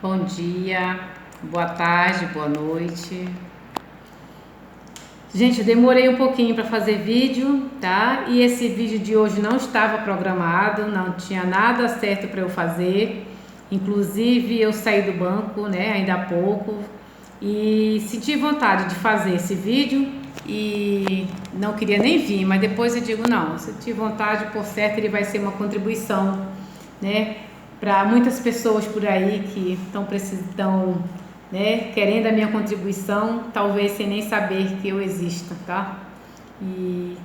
Bom dia, boa tarde, boa noite. Gente, eu demorei um pouquinho para fazer vídeo, tá? E esse vídeo de hoje não estava programado, não tinha nada certo para eu fazer. Inclusive, eu saí do banco, né, ainda há pouco, e senti vontade de fazer esse vídeo e não queria nem vir, mas depois eu digo, não, senti vontade, por certo, ele vai ser uma contribuição, né, para muitas pessoas por aí que estão precisando, né, querendo a minha contribuição, talvez sem nem saber que eu existo, tá? E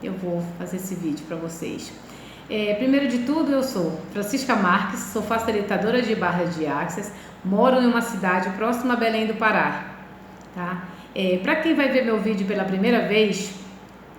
eu vou fazer esse vídeo para vocês. Primeiro de tudo, eu sou Francisca Marques, sou facilitadora de barras de Access, moro em uma cidade próxima a Belém do Pará, tá? Para quem vai ver meu vídeo pela primeira vez,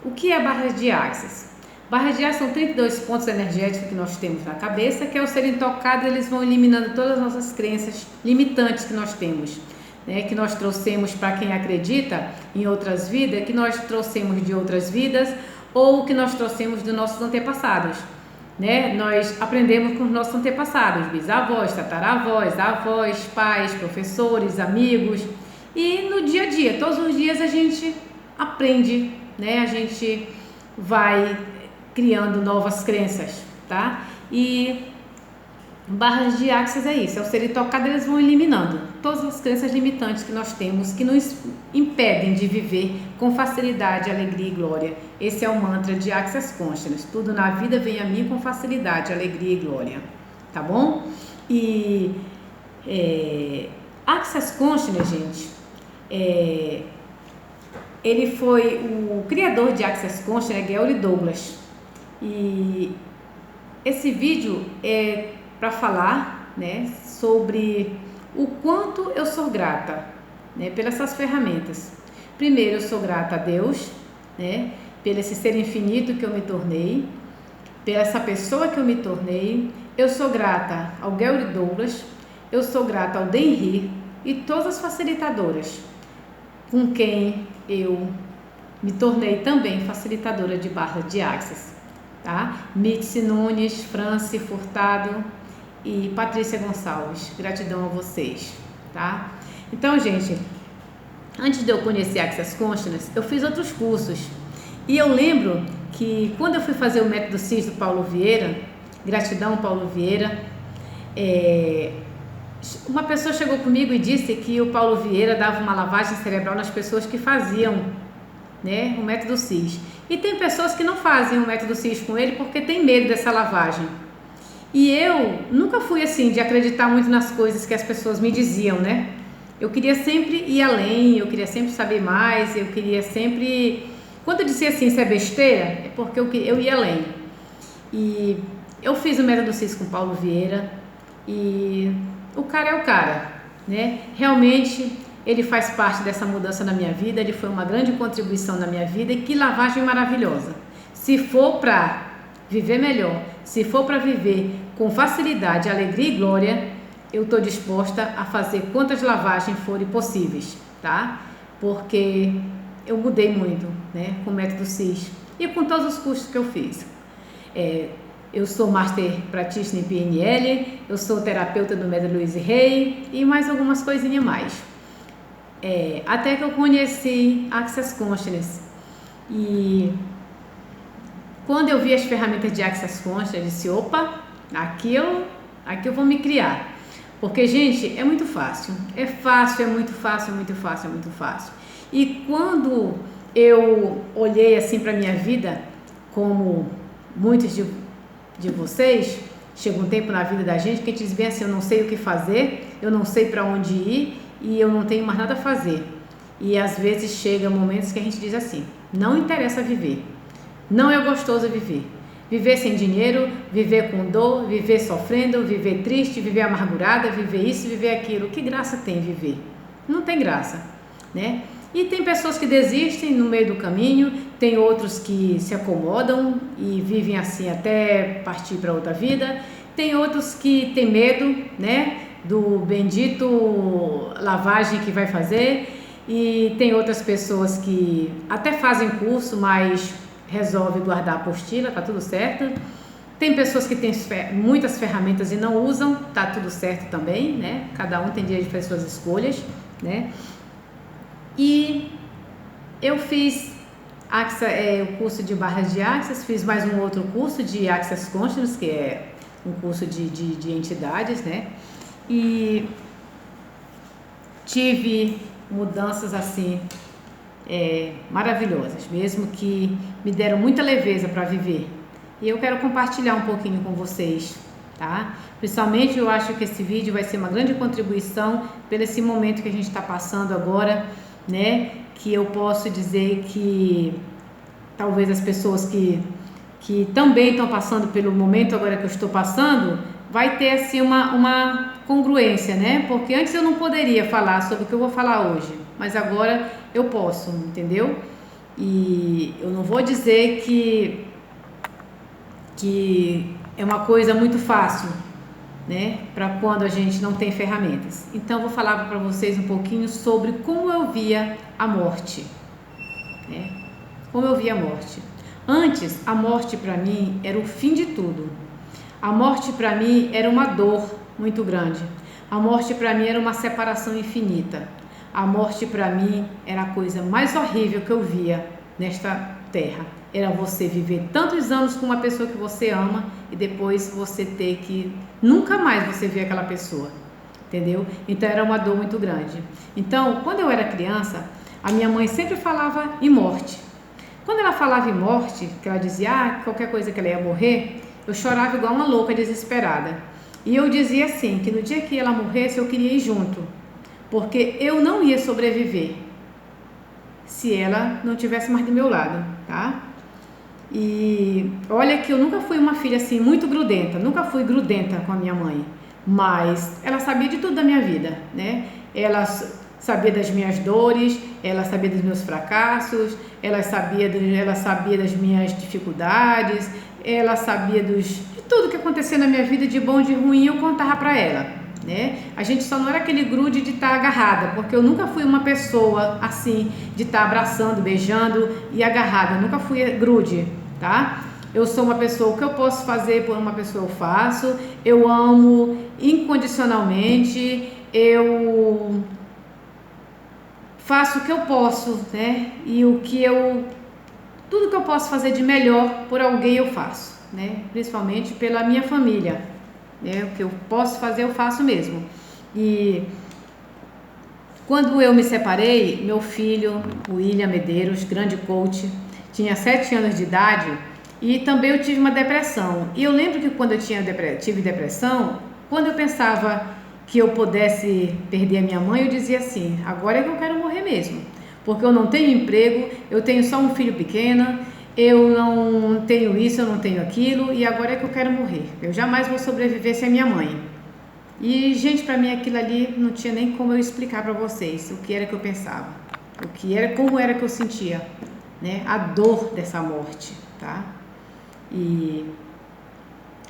o que é barras de Access? Barras de Access são 32 pontos energéticos que nós temos na cabeça, que ao serem tocados eles vão eliminando todas as nossas crenças limitantes que nós temos, né? Que nós trouxemos, para quem acredita em outras vidas, que nós trouxemos de outras vidas ou que nós trouxemos dos nossos antepassados, né? Nós aprendemos com os nossos antepassados, bisavós, tataravós, avós, pais, professores, amigos, e no dia a dia, todos os dias a gente aprende, né? A gente vai criando novas crenças, tá? E barras de Access é isso, ao serem tocadas eles vão eliminando todas as crenças limitantes que nós temos, que nos impedem de viver com facilidade, alegria e glória. Esse é o mantra de Access Consciousness. Tudo na vida vem a mim com facilidade, alegria e glória, tá bom? E Access Consciousness, gente, ele foi o criador de Access Consciousness, Gary Douglas. E esse vídeo é para falar, né, sobre o quanto eu sou grata, né, pelas essas ferramentas. Primeiro, eu sou grata a Deus, né, pelo esse ser infinito que eu me tornei, pela essa pessoa que eu me tornei. Eu sou grata ao Gary Douglas, eu sou grata ao Denri e todas as facilitadoras com quem eu me tornei também facilitadora de barra de Access, tá? Mitzi Nunes, Franci Furtado e Patrícia Gonçalves. Gratidão a vocês, tá? Então, gente, antes de eu conhecer Access Consciousness, eu fiz outros cursos. E eu lembro que quando eu fui fazer o método CIS do Paulo Vieira, gratidão Paulo Vieira, uma pessoa chegou comigo e disse que o Paulo Vieira dava uma lavagem cerebral nas pessoas que faziam, né, o método CIS. E tem pessoas que não fazem o método CIS com ele porque tem medo dessa lavagem. E eu nunca fui assim de acreditar muito nas coisas que as pessoas me diziam, né? Eu queria sempre ir além, eu queria sempre saber mais, eu queria sempre... Quando eu dizia assim, isso é besteira, é porque eu ia além. E eu fiz o método CIS com o Paulo Vieira e o cara é o cara, né? Realmente ele faz parte dessa mudança na minha vida, ele foi uma grande contribuição na minha vida e que lavagem maravilhosa. Se for para viver melhor, se for para viver com facilidade, alegria e glória, eu estou disposta a fazer quantas lavagens forem possíveis, tá? Porque eu mudei muito, né, com o método CIS e com todos os cursos que eu fiz. Eu sou Master Practitioner em PNL, eu sou terapeuta do método Louise Hay e mais algumas coisinhas mais. Até que eu conheci Access Consciousness. E quando eu vi as ferramentas de Access Consciousness, eu disse, opa, aqui eu vou me criar. Porque, gente, é muito fácil. É fácil, é muito fácil, é muito fácil, é muito fácil. E quando eu olhei assim para a minha vida, como muitos de vocês, chega um tempo na vida da gente que a gente diz bem assim, eu não sei o que fazer, eu não sei para onde ir e eu não tenho mais nada a fazer. E às vezes chega momentos que a gente diz assim, não interessa viver, não é gostoso viver. Viver sem dinheiro, viver com dor, viver sofrendo, viver triste, viver amargurada, viver isso, viver aquilo. Que graça tem viver? Não tem graça, né? E tem pessoas que desistem no meio do caminho, tem outros que se acomodam e vivem assim até partir para outra vida, tem outros que têm medo, né, do bendito lavagem que vai fazer, e tem outras pessoas que até fazem curso, mas resolve guardar a apostila, tá tudo certo. Tem pessoas que têm muitas ferramentas e não usam, tá tudo certo também, né? Cada um tem direito de fazer suas escolhas, né? E eu fiz o curso de barras de Access, fiz mais um outro curso de Access Consciousness, que é um curso de entidades, né? E tive mudanças assim maravilhosas, mesmo que me deram muita leveza para viver. E eu quero compartilhar um pouquinho com vocês, tá? Principalmente eu acho que esse vídeo vai ser uma grande contribuição pelo esse momento que a gente está passando agora, né? Que eu posso dizer que talvez as pessoas que também estão passando pelo momento agora que eu estou passando, vai ter assim uma congruência, né? Porque antes eu não poderia falar sobre o que eu vou falar hoje, mas agora eu posso, entendeu? E eu não vou dizer que é uma coisa muito fácil, né? Para quando a gente não tem ferramentas. Então, eu vou falar para vocês um pouquinho sobre como eu via a morte, né? Como eu via a morte. Antes, a morte para mim era o fim de tudo. A morte para mim era uma dor muito grande. A morte para mim era uma separação infinita. A morte para mim era a coisa mais horrível que eu via nesta terra. Era você viver tantos anos com uma pessoa que você ama e depois você ter que nunca mais você ver aquela pessoa, entendeu? Então era uma dor muito grande. Então, quando eu era criança, a minha mãe sempre falava em morte. Quando ela falava em morte, que ela dizia qualquer coisa que ela ia morrer, eu chorava igual uma louca desesperada. E eu dizia assim, que no dia que ela morresse eu queria ir junto, porque eu não ia sobreviver se ela não tivesse mais do meu lado, tá? E olha que eu nunca fui uma filha assim muito grudenta, nunca fui grudenta com a minha mãe, mas ela sabia de tudo da minha vida, né? Ela sabia das minhas dores, ela sabia dos meus fracassos, ela sabia das minhas dificuldades, ela sabia de tudo que acontecia na minha vida, de bom e de ruim, eu contava para ela, né? A gente só não era aquele grude de estar agarrada, porque eu nunca fui uma pessoa assim, de estar abraçando, beijando e agarrada, eu nunca fui grude, tá? Eu sou uma pessoa, o que eu posso fazer por uma pessoa eu faço, eu amo incondicionalmente, eu faço o que eu posso, né? E tudo que eu posso fazer de melhor por alguém eu faço, né? Principalmente pela minha família, né? O que eu posso fazer eu faço mesmo. E quando eu me separei, meu filho, o William Medeiros, grande coach, tinha 7 anos de idade e também eu tive uma depressão. E eu lembro que quando eu tive depressão, quando eu pensava que eu pudesse perder a minha mãe, eu dizia assim, agora é que eu quero morrer mesmo, porque eu não tenho emprego, eu tenho só um filho pequeno, eu não tenho isso, eu não tenho aquilo, e agora é que eu quero morrer, eu jamais vou sobreviver sem a minha mãe. E gente, para mim aquilo ali não tinha nem como eu explicar para vocês o que era que eu pensava, como era que eu sentia, né, a dor dessa morte, tá? E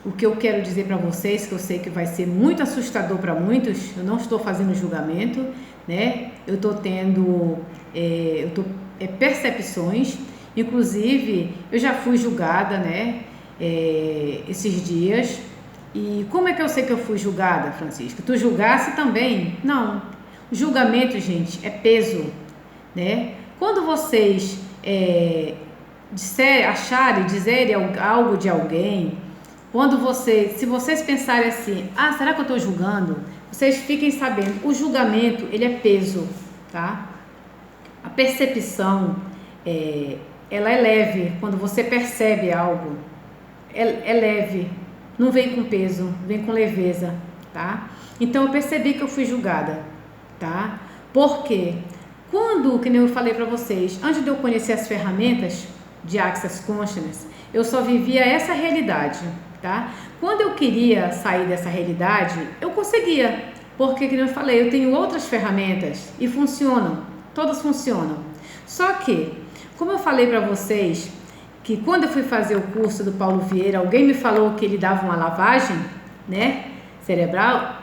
o que eu quero dizer para vocês, que eu sei que vai ser muito assustador para muitos, eu não estou fazendo julgamento, né? Eu estou tendo percepções, inclusive eu já fui julgada, né? Esses dias. E como é que eu sei que eu fui julgada, Francisca? Tu julgasse também? Não. Julgamento, gente, é peso, né? Quando vocês dizerem algo de alguém, se vocês pensarem assim, será que eu estou julgando? Vocês fiquem sabendo, o julgamento, ele é peso, tá? A percepção, ela é leve, quando você percebe algo, é leve, não vem com peso, vem com leveza, tá? Então, eu percebi que eu fui julgada, tá? Por quê? Que nem eu falei para vocês, antes de eu conhecer as ferramentas de Access Consciousness, eu só vivia essa realidade, tá? Quando eu queria sair dessa realidade, eu conseguia, porque, como eu falei, eu tenho outras ferramentas e funcionam, todas funcionam. Só que, como eu falei para vocês, que quando eu fui fazer o curso do Paulo Vieira, alguém me falou que ele dava uma lavagem, né, cerebral.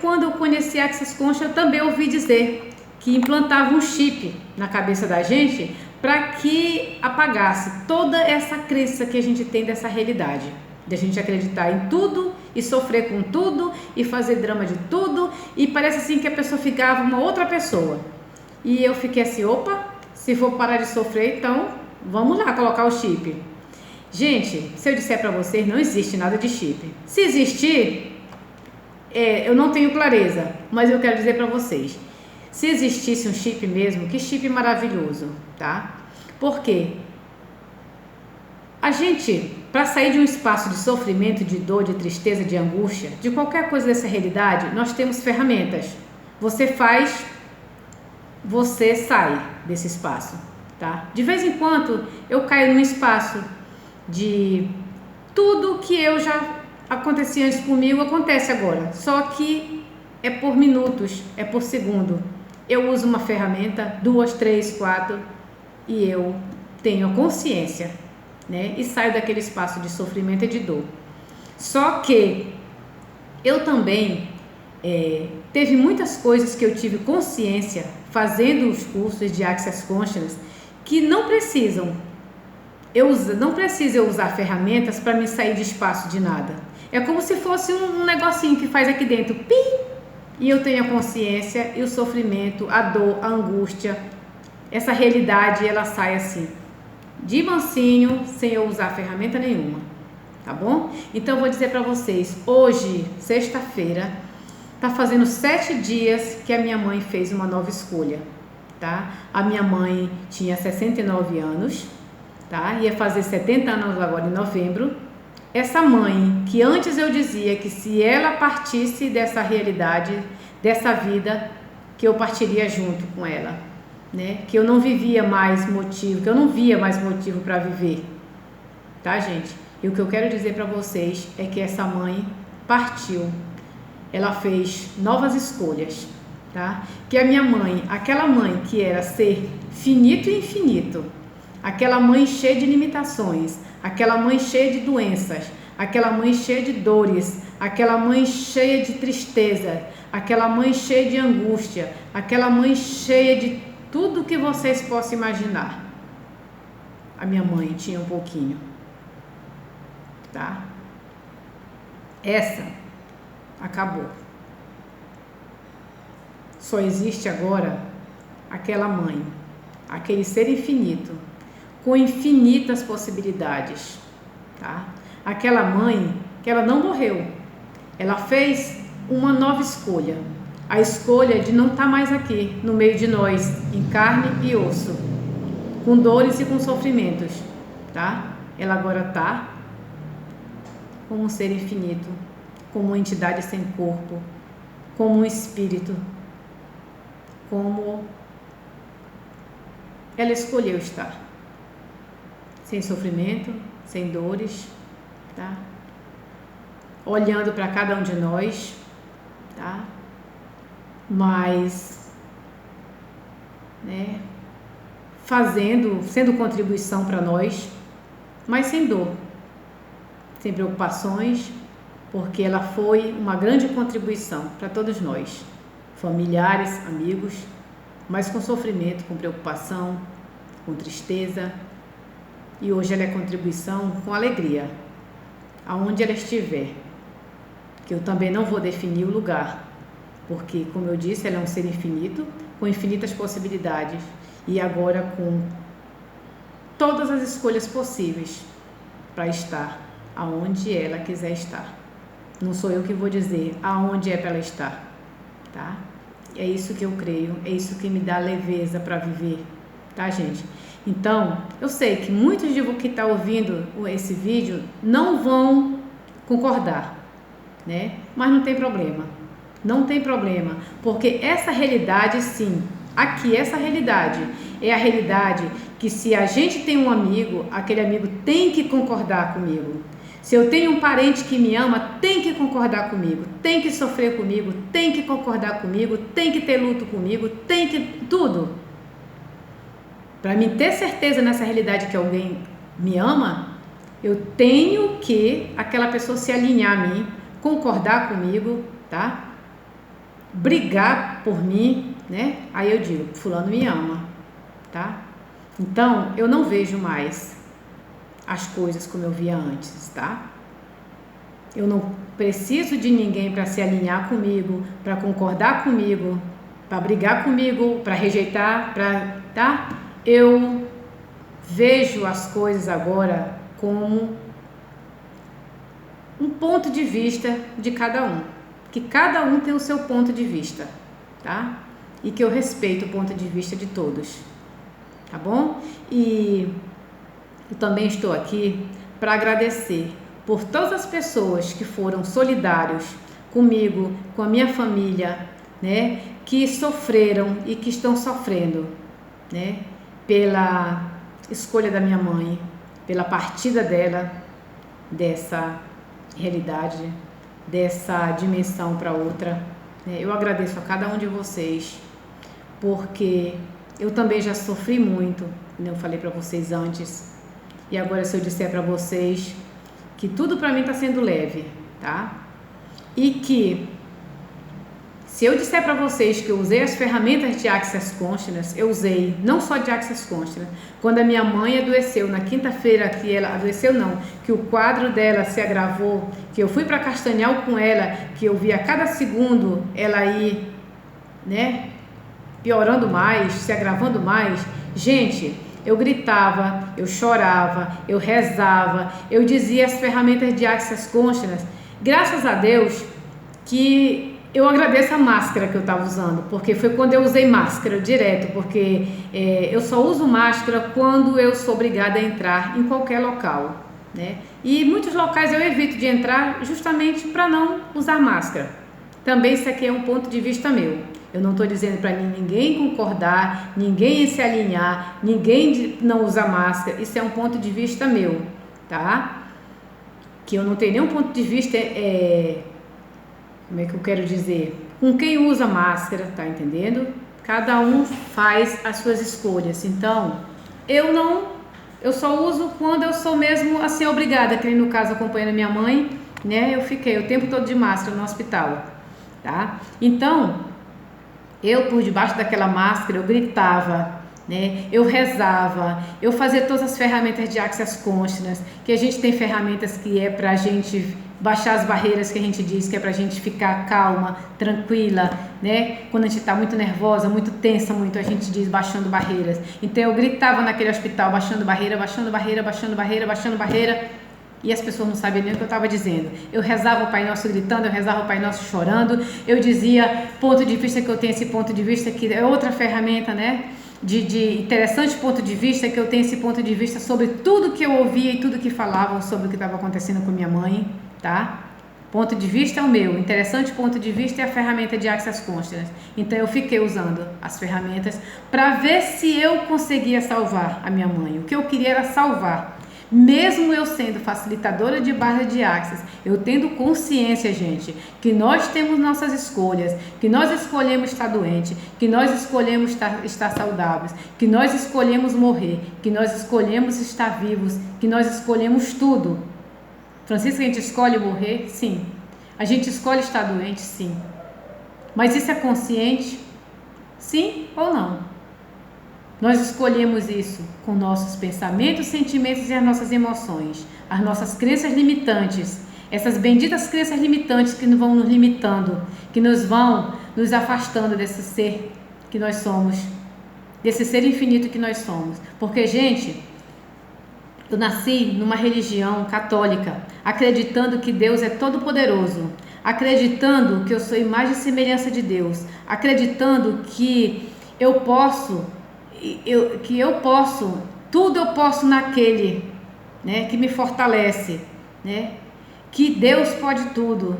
Quando eu conheci a Access Consciousness, eu também ouvi dizer que implantava um chip na cabeça da gente para que apagasse toda essa crença que a gente tem dessa realidade, De a gente acreditar em tudo e sofrer com tudo e fazer drama de tudo, e parece assim que a pessoa ficava uma outra pessoa. E eu fiquei assim, opa, se for parar de sofrer, então vamos lá colocar o chip. Gente, se eu disser para vocês, não existe nada de chip. Se existir, eu não tenho clareza, mas eu quero dizer para vocês, se existisse um chip mesmo, que chip maravilhoso, tá? Por quê? A gente, para sair de um espaço de sofrimento, de dor, de tristeza, de angústia, de qualquer coisa dessa realidade, nós temos ferramentas. Você faz, você sai desse espaço, tá? De vez em quando eu caio num espaço de tudo que eu já acontecia antes comigo, acontece agora. Só que é por minutos, é por segundo. Eu uso uma ferramenta, 2, 3, 4, e eu tenho a consciência, né? E saio daquele espaço de sofrimento e de dor. Só que eu também teve muitas coisas que eu tive consciência fazendo os cursos de Access Consciousness que não precisam não precisa eu usar ferramentas para me sair de espaço de nada. É como se fosse um negocinho que faz aqui dentro, pim, e eu tenho a consciência e o sofrimento, a dor, a angústia, essa realidade, ela sai assim, de mansinho, sem eu usar ferramenta nenhuma, tá bom? Então eu vou dizer para vocês, hoje, sexta-feira, tá fazendo 7 dias que a minha mãe fez uma nova escolha, tá? A minha mãe tinha 69 anos, tá? Ia fazer 70 anos agora em novembro. Essa mãe, que antes eu dizia que se ela partisse dessa realidade, dessa vida, que eu partiria junto com ela, né? Que eu não vivia mais motivo, que eu não via mais motivo para viver, tá, gente? E o que eu quero dizer para vocês é que essa mãe partiu, ela fez novas escolhas, tá? Que a minha mãe, aquela mãe que era ser finito e infinito, aquela mãe cheia de limitações, aquela mãe cheia de doenças, aquela mãe cheia de dores, aquela mãe cheia de tristeza, aquela mãe cheia de angústia, aquela mãe cheia de tudo que vocês possam imaginar. A minha mãe tinha um pouquinho, tá? Essa acabou. Só existe agora aquela mãe, aquele ser infinito, com infinitas possibilidades, tá? Aquela mãe que ela não morreu, ela fez uma nova escolha, a escolha de não estar mais aqui no meio de nós, em carne e osso, com dores e com sofrimentos, tá? Ela agora está como um ser infinito, como uma entidade sem corpo, como um espírito, como ela escolheu estar, sem sofrimento, sem dores, tá? Olhando para cada um de nós, tá? Mas, né, sendo contribuição para nós, mas sem dor, sem preocupações, porque ela foi uma grande contribuição para todos nós, familiares, amigos, mas com sofrimento, com preocupação, com tristeza. E hoje ela é contribuição com alegria, aonde ela estiver, que eu também não vou definir o lugar, porque, como eu disse, ela é um ser infinito, com infinitas possibilidades, e agora com todas as escolhas possíveis para estar aonde ela quiser estar. Não sou eu que vou dizer aonde é para ela estar, tá? É isso que eu creio, é isso que me dá leveza para viver, tá, gente? Então, eu sei que muitos de vocês que estão ouvindo esse vídeo não vão concordar, né? Mas não tem problema, não tem problema, porque essa realidade, sim, aqui, essa realidade é a realidade que, se a gente tem um amigo, aquele amigo tem que concordar comigo. Se eu tenho um parente que me ama, tem que concordar comigo, tem que sofrer comigo, tem que concordar comigo, tem que ter luto comigo, tem que tudo. Para mim ter certeza nessa realidade que alguém me ama, eu tenho que aquela pessoa se alinhar a mim, concordar comigo, tá? Brigar por mim, né? Aí eu digo, fulano me ama, tá? Então, eu não vejo mais as coisas como eu via antes, tá? Eu não preciso de ninguém para se alinhar comigo, para concordar comigo, para brigar comigo, para rejeitar, tá? Eu vejo as coisas agora como um ponto de vista de cada um, que cada um tem o seu ponto de vista, tá? E que eu respeito o ponto de vista de todos, tá bom? E eu também estou aqui para agradecer por todas as pessoas que foram solidários comigo, com a minha família, né? Que sofreram e que estão sofrendo, né? Pela escolha da minha mãe, pela partida dela dessa realidade, dessa dimensão para outra. Eu agradeço a cada um de vocês, porque eu também já sofri muito, como eu falei para vocês antes, e agora se eu disser para vocês que tudo para mim está sendo leve, tá? E que se eu disser para vocês que eu usei as ferramentas de Access Consciousness, eu usei não só de Access Consciousness. Quando a minha mãe adoeceu, na quinta-feira que ela adoeceu não, que o quadro dela se agravou, que eu fui para Castanhal com ela, que eu vi a cada segundo ela ir, né, piorando mais, se agravando mais. Gente, eu gritava, eu chorava, eu rezava, eu dizia as ferramentas de Access Consciousness. Graças a Deus que eu agradeço a máscara que eu estava usando, porque foi quando eu usei máscara direto, porque eu só uso máscara quando eu sou obrigada a entrar em qualquer local, né? E muitos locais eu evito de entrar justamente para não usar máscara. Também isso aqui é um ponto de vista meu. Eu não estou dizendo para ninguém concordar, ninguém se alinhar, ninguém não usar máscara. Isso é um ponto de vista meu, tá? Que eu não tenho nenhum ponto de vista, como é que eu quero dizer? Com quem usa máscara, tá entendendo? Cada um faz as suas escolhas. Então, eu só uso quando eu sou mesmo assim obrigada, que no caso acompanhando a minha mãe, né? Eu fiquei o tempo todo de máscara no hospital, tá? Então, eu por debaixo daquela máscara, eu gritava, né? Eu rezava, eu fazia todas as ferramentas de Access Consciousness, que a gente tem ferramentas que é pra gente baixar as barreiras, que a gente diz que é pra gente ficar calma, tranquila, né? Quando a gente tá muito nervosa, muito tensa, a gente diz baixando barreiras. Então eu gritava naquele hospital, baixando barreira, baixando barreira, baixando barreira, baixando barreira, e as pessoas não sabiam nem o que eu estava dizendo. Eu rezava o Pai Nosso gritando, eu rezava o Pai Nosso chorando, eu dizia ponto de vista, que eu tenho esse ponto de vista, que é outra ferramenta, né? De interessante ponto de vista, que eu tenho esse ponto de vista sobre tudo que eu ouvia e tudo que falavam sobre o que estava acontecendo com minha mãe, tá? Ponto de vista é o meu, interessante ponto de vista é a ferramenta de Access Consciousness. Então eu fiquei usando as ferramentas para ver se eu conseguia salvar a minha mãe. O que eu queria era salvar. Mesmo eu sendo facilitadora de barra de Access, eu tendo consciência, gente, que nós temos nossas escolhas, que nós escolhemos estar doente, que nós escolhemos estar saudáveis, que nós escolhemos morrer, que nós escolhemos estar vivos, que nós escolhemos tudo. Francisco, a gente escolhe morrer? Sim. A gente escolhe estar doente? Sim. Mas isso é consciente? Sim ou não? Nós escolhemos isso com nossos pensamentos, sentimentos e as nossas emoções, as nossas crenças limitantes, essas benditas crenças limitantes que vão nos limitando, que nos vão nos afastando desse ser que nós somos, desse ser infinito que nós somos. Porque, gente, eu nasci numa religião católica, acreditando que Deus é todo poderoso, acreditando que eu sou imagem e semelhança de Deus, acreditando que eu posso, tudo eu posso naquele, né, que me fortalece, né, que Deus pode tudo.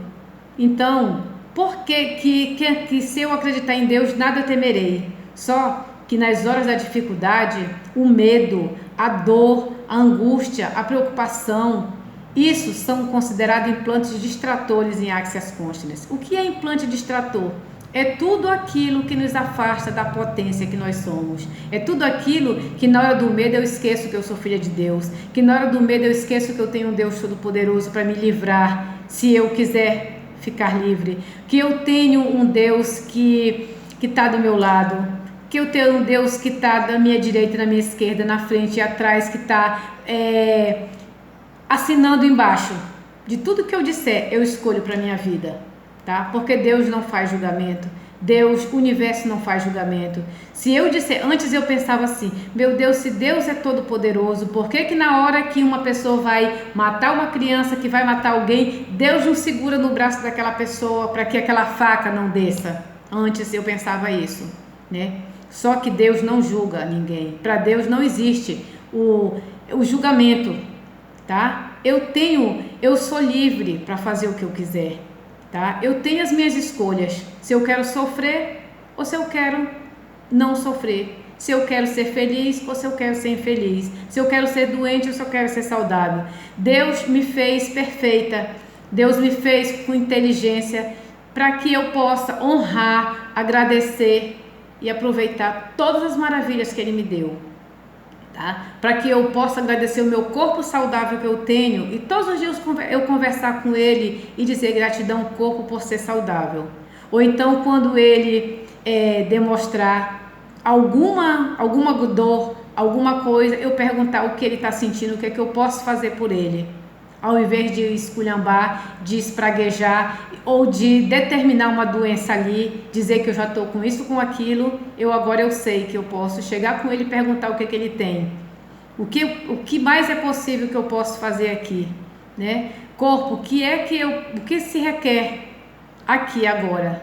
Então, por que se eu acreditar em Deus, nada temerei? Só que nas horas da dificuldade, o medo, a dor, a angústia, a preocupação, isso são considerados implantes distratores em Access Consciousness. O que é implante distrator? É tudo aquilo que nos afasta da potência que nós somos. É tudo aquilo que na hora do medo eu esqueço que eu sou filha de Deus. Que na hora do medo eu esqueço que eu tenho um Deus todo-poderoso para me livrar, se eu quiser ficar livre. Que eu tenho um Deus que está do meu lado. Que eu tenho um Deus que está da minha direita e na minha esquerda, na frente e atrás, que está assinando embaixo. de tudo que eu disser, eu escolho para minha vida, tá? Porque Deus não faz julgamento. Deus, o universo não faz julgamento. Se eu disser, antes eu pensava assim, meu Deus, se Deus é todo poderoso, por que na hora que uma pessoa vai matar uma criança, que vai matar alguém, Deus não segura no braço daquela pessoa para que aquela faca não desça? Antes eu pensava isso, né? Só que Deus não julga ninguém. Para Deus não existe o julgamento, tá? Eu sou livre para fazer o que eu quiser. Tá? Eu tenho as minhas escolhas, se eu quero sofrer ou se eu quero não sofrer, se eu quero ser feliz ou se eu quero ser infeliz, se eu quero ser doente ou se eu quero ser saudável. Deus me fez perfeita, Deus me fez com inteligência para que eu possa honrar, agradecer e aproveitar todas as maravilhas que Ele me deu. Tá? Para que eu possa agradecer o meu corpo saudável que eu tenho e todos os dias eu conversar com ele e dizer gratidão ao corpo por ser saudável. Ou então quando ele demonstrar alguma dor, alguma coisa, eu perguntar o que ele está sentindo, o que é que eu posso fazer por ele. Ao invés de esculhambar, de espraguejar ou de determinar uma doença ali, dizer que eu já estou com isso, com aquilo, agora eu sei que eu posso chegar com ele e perguntar o que ele tem. O que mais é possível que eu posso fazer aqui, né? Corpo, o que se requer aqui agora,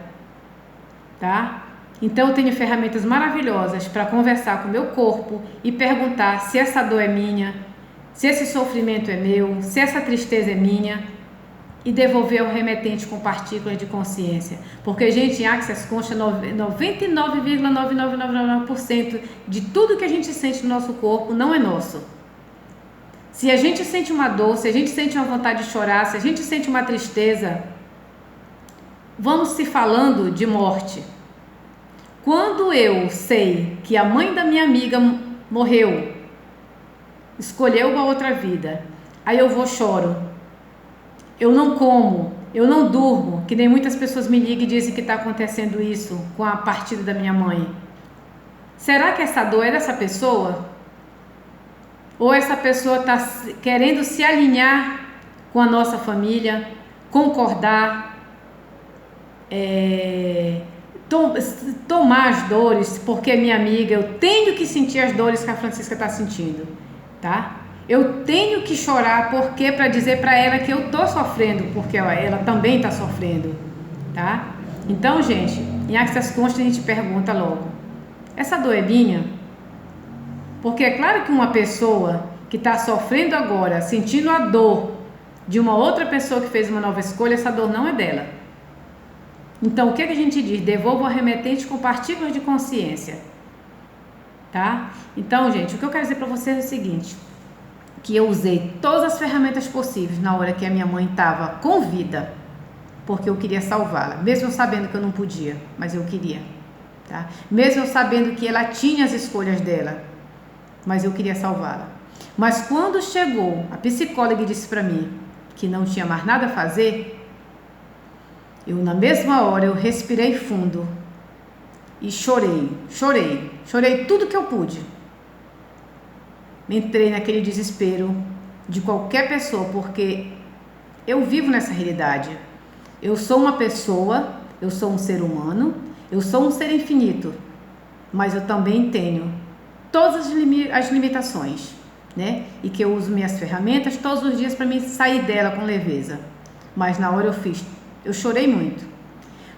tá? Então eu tenho ferramentas maravilhosas para conversar com o meu corpo e perguntar se essa dor é minha, se esse sofrimento é meu, se essa tristeza é minha, e devolver ao remetente com partículas de consciência. Porque, gente, em Access Conscious, 99,9999% de tudo que a gente sente no nosso corpo não é nosso. Se a gente sente uma dor, se a gente sente uma vontade de chorar, se a gente sente uma tristeza, vamos se falando de morte. Quando eu sei que a mãe da minha amiga morreu, escolheu uma outra vida, aí eu vou choro, eu não como, eu não durmo, que nem muitas pessoas me ligam e dizem que está acontecendo isso com a partida da minha mãe. Será que essa dor é dessa pessoa? Ou essa pessoa está querendo se alinhar com a nossa família, concordar, tomar as dores, porque é minha amiga, eu tenho que sentir as dores que a Francisca está sentindo, tá? Eu tenho que chorar porque para dizer para ela que eu tô sofrendo, porque ela também está sofrendo, tá? Então, gente, em Access Conscious a gente pergunta logo: essa dor é minha? Porque é claro que uma pessoa que está sofrendo agora, sentindo a dor de uma outra pessoa que fez uma nova escolha, essa dor não é dela. Então, o que a gente diz? Devolva ao remetente com partículas de consciência, tá? Então, gente, o que eu quero dizer para vocês é o seguinte: que eu usei todas as ferramentas possíveis na hora que a minha mãe estava com vida, porque eu queria salvá-la, mesmo sabendo que eu não podia, mas eu queria, tá? Mesmo sabendo que ela tinha as escolhas dela, mas eu queria salvá-la. Mas quando chegou a psicóloga e disse para mim que não tinha mais nada a fazer, na mesma hora eu respirei fundo e chorei tudo que eu pude. Entrei naquele desespero de qualquer pessoa, porque eu vivo nessa realidade. Eu sou uma pessoa, eu sou um ser humano, eu sou um ser infinito, mas eu também tenho todas as limitações, né? E que eu uso minhas ferramentas todos os dias para me sair dela com leveza. Mas na hora eu chorei muito.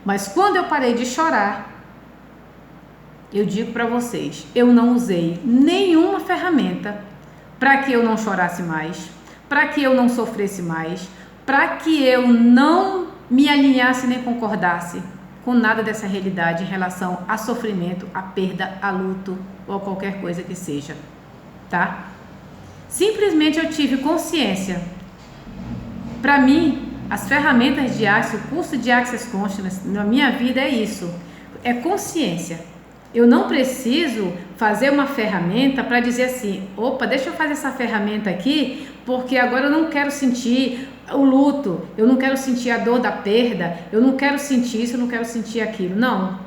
Mas quando eu parei de chorar, eu digo para vocês, eu não usei nenhuma ferramenta para que eu não chorasse mais, para que eu não sofresse mais, para que eu não me alinhasse nem concordasse com nada dessa realidade em relação a sofrimento, a perda, a luto ou a qualquer coisa que seja, tá? Simplesmente eu tive consciência. Para mim, as ferramentas de Access, o curso de Access Consciousness na minha vida é isso, é consciência. Eu não preciso fazer uma ferramenta para dizer assim, opa, deixa eu fazer essa ferramenta aqui, porque agora eu não quero sentir o luto, eu não quero sentir a dor da perda, eu não quero sentir isso, eu não quero sentir aquilo. Não,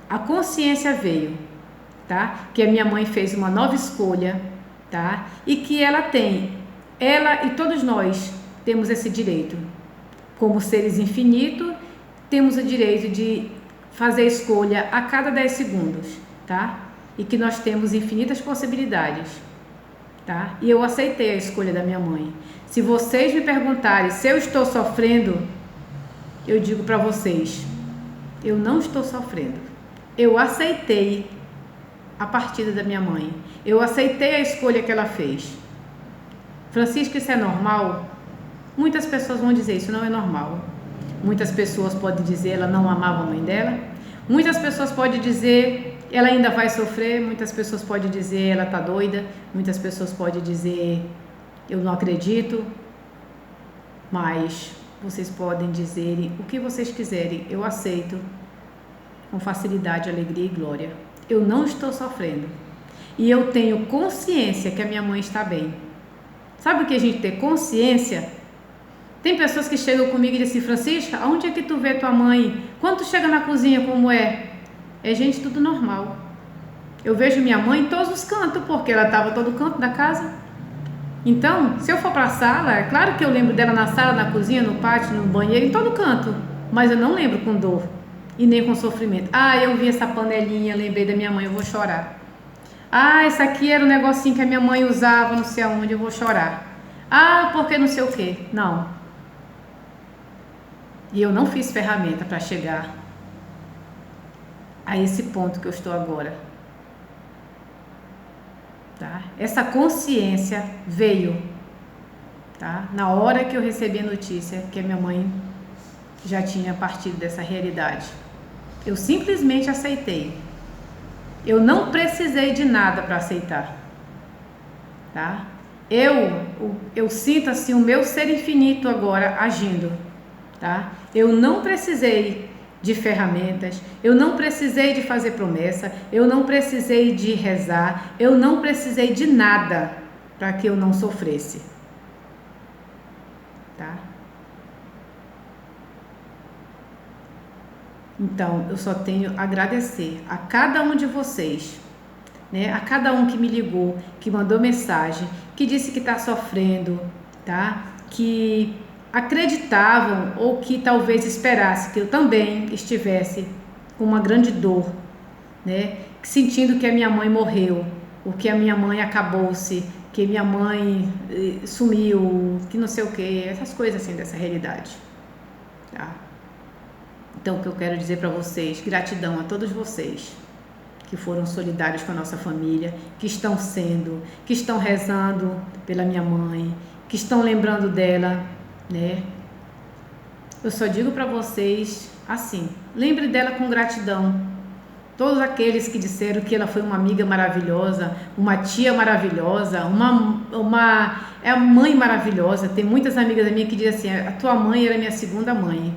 a consciência veio, tá? Que a minha mãe fez uma nova escolha, tá? E que ela e todos nós temos esse direito. Como seres infinitos, temos o direito de fazer a escolha a cada 10 segundos, tá? E que nós temos infinitas possibilidades, tá? E eu aceitei a escolha da minha mãe. Se vocês me perguntarem se eu estou sofrendo, eu digo para vocês, eu não estou sofrendo. Eu aceitei a partida da minha mãe. Eu aceitei a escolha que ela fez. Francisca, isso é normal? Muitas pessoas vão dizer, isso não é normal. Muitas pessoas podem dizer, ela não amava a mãe dela. Muitas pessoas podem dizer, ela ainda vai sofrer. Muitas pessoas podem dizer, ela tá doida. Muitas pessoas podem dizer, eu não acredito. Mas vocês podem dizer o que vocês quiserem. Eu aceito com facilidade, alegria e glória. Eu não estou sofrendo. E eu tenho consciência que a minha mãe está bem. Sabe o que a gente tem consciência? Tem pessoas que chegam comigo e dizem assim, Francisca, aonde é que tu vê tua mãe? Quando tu chega na cozinha, como é? É, gente, tudo normal. Eu vejo minha mãe em todos os cantos, porque ela estava em todo canto da casa. Então, se eu for para a sala, é claro que eu lembro dela na sala, na cozinha, no pátio, no banheiro, em todo canto. Mas eu não lembro com dor e nem com sofrimento. Ah, eu vi essa panelinha, lembrei da minha mãe, eu vou chorar. Ah, esse aqui era um negocinho que a minha mãe usava, não sei aonde, eu vou chorar. Ah, porque não sei o quê. Não. E eu não fiz ferramenta para chegar a esse ponto que eu estou agora. Tá? Essa consciência veio, tá? Na hora que eu recebi a notícia que a minha mãe já tinha partido dessa realidade. Eu simplesmente aceitei. Eu não precisei de nada para aceitar, tá? Eu sinto assim o meu ser infinito agora agindo, tá? Eu não precisei de ferramentas, eu não precisei de fazer promessa, eu não precisei de rezar, eu não precisei de nada para que eu não sofresse, tá? Então, eu só tenho a agradecer a cada um de vocês, né? A cada um que me ligou, que mandou mensagem, que disse que está sofrendo, tá? Que acreditavam ou que talvez esperasse que eu também estivesse com uma grande dor, né? Sentindo que a minha mãe morreu, ou que a minha mãe acabou-se, que minha mãe sumiu, que não sei o que, essas coisas assim dessa realidade, tá? Então, o que eu quero dizer para vocês, gratidão a todos vocês que foram solidários com a nossa família, que estão sendo, que estão rezando pela minha mãe, que estão lembrando dela, né? Eu só digo para vocês assim, lembre dela com gratidão. Todos aqueles que disseram que ela foi uma amiga maravilhosa, uma tia maravilhosa, uma mãe maravilhosa. Tem muitas amigas minhas que dizem assim, a tua mãe era minha segunda mãe.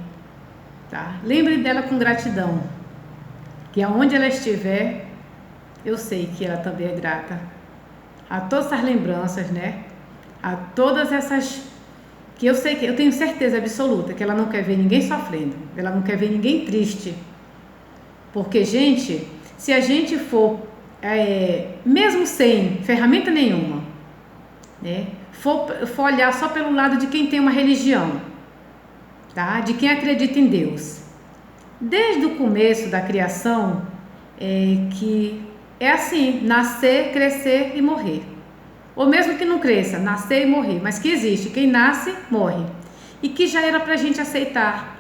Tá? Lembre dela com gratidão, que aonde ela estiver, eu sei que ela também é grata a todas essas lembranças, né? A todas essas que eu sei que eu tenho certeza absoluta que ela não quer ver ninguém sofrendo, ela não quer ver ninguém triste, porque gente, se a gente for mesmo sem ferramenta nenhuma, né? For olhar só pelo lado de quem tem uma religião, tá? De quem acredita em Deus. Desde o começo da criação, que é assim, nascer, crescer e morrer. Ou mesmo que não cresça, nascer e morrer, mas que existe, quem nasce, morre. E que já era pra gente aceitar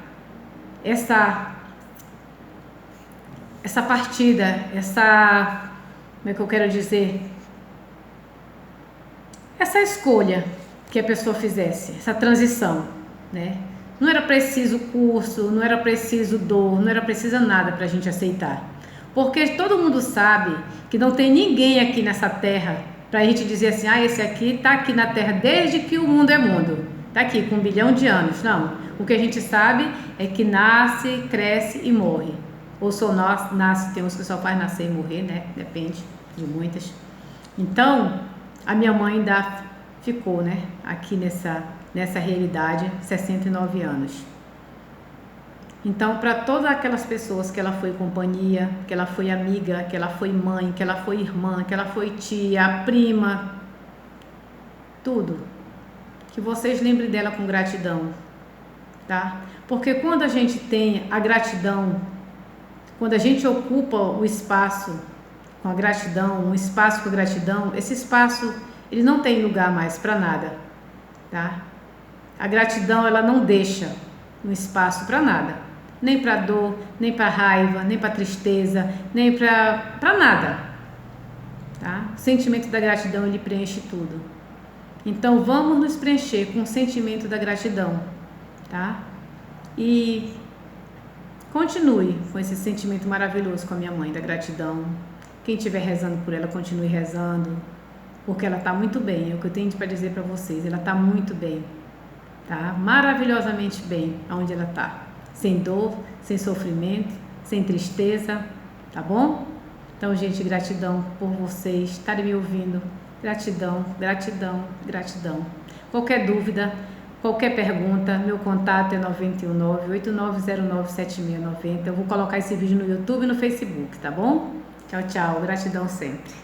essa partida, como é que eu quero dizer? Essa escolha que a pessoa fizesse, essa transição, né? Não era preciso curso, não era preciso dor, não era preciso nada para a gente aceitar. Porque todo mundo sabe que não tem ninguém aqui nessa terra para a gente dizer assim, esse aqui está aqui na terra desde que o mundo é mundo. Está aqui com 1 bilhão de anos. Não. O que a gente sabe é que nasce, cresce e morre. Ou só nasce, tem uns que só faz nascer e morrer, né? Depende de muitas. Então, a minha mãe ainda ficou, né? Aqui nessa realidade, 69 anos. Então, para todas aquelas pessoas que ela foi companhia, que ela foi amiga, que ela foi mãe, que ela foi irmã, que ela foi tia, prima, tudo. que vocês lembrem dela com gratidão, tá? Porque quando a gente tem a gratidão, quando a gente ocupa o espaço com a gratidão, um espaço com gratidão, esse espaço, ele não tem lugar mais para nada, tá? A gratidão, ela não deixa um espaço para nada, nem para dor, nem para raiva, nem para tristeza, nem para nada, tá? O sentimento da gratidão, ele preenche tudo. Então, vamos nos preencher com o sentimento da gratidão, tá? E continue com esse sentimento maravilhoso com a minha mãe, da gratidão. Quem estiver rezando por ela, continue rezando, porque ela está muito bem. É o que eu tenho para dizer para vocês, ela está muito bem, tá? Maravilhosamente bem, aonde ela está. Sem dor, sem sofrimento, sem tristeza, tá bom? Então, gente, gratidão por vocês estarem me ouvindo. Gratidão, gratidão, gratidão. Qualquer dúvida, qualquer pergunta, meu contato é 919-8909-7690. Eu vou colocar esse vídeo no YouTube e no Facebook, tá bom? Tchau, tchau. Gratidão sempre.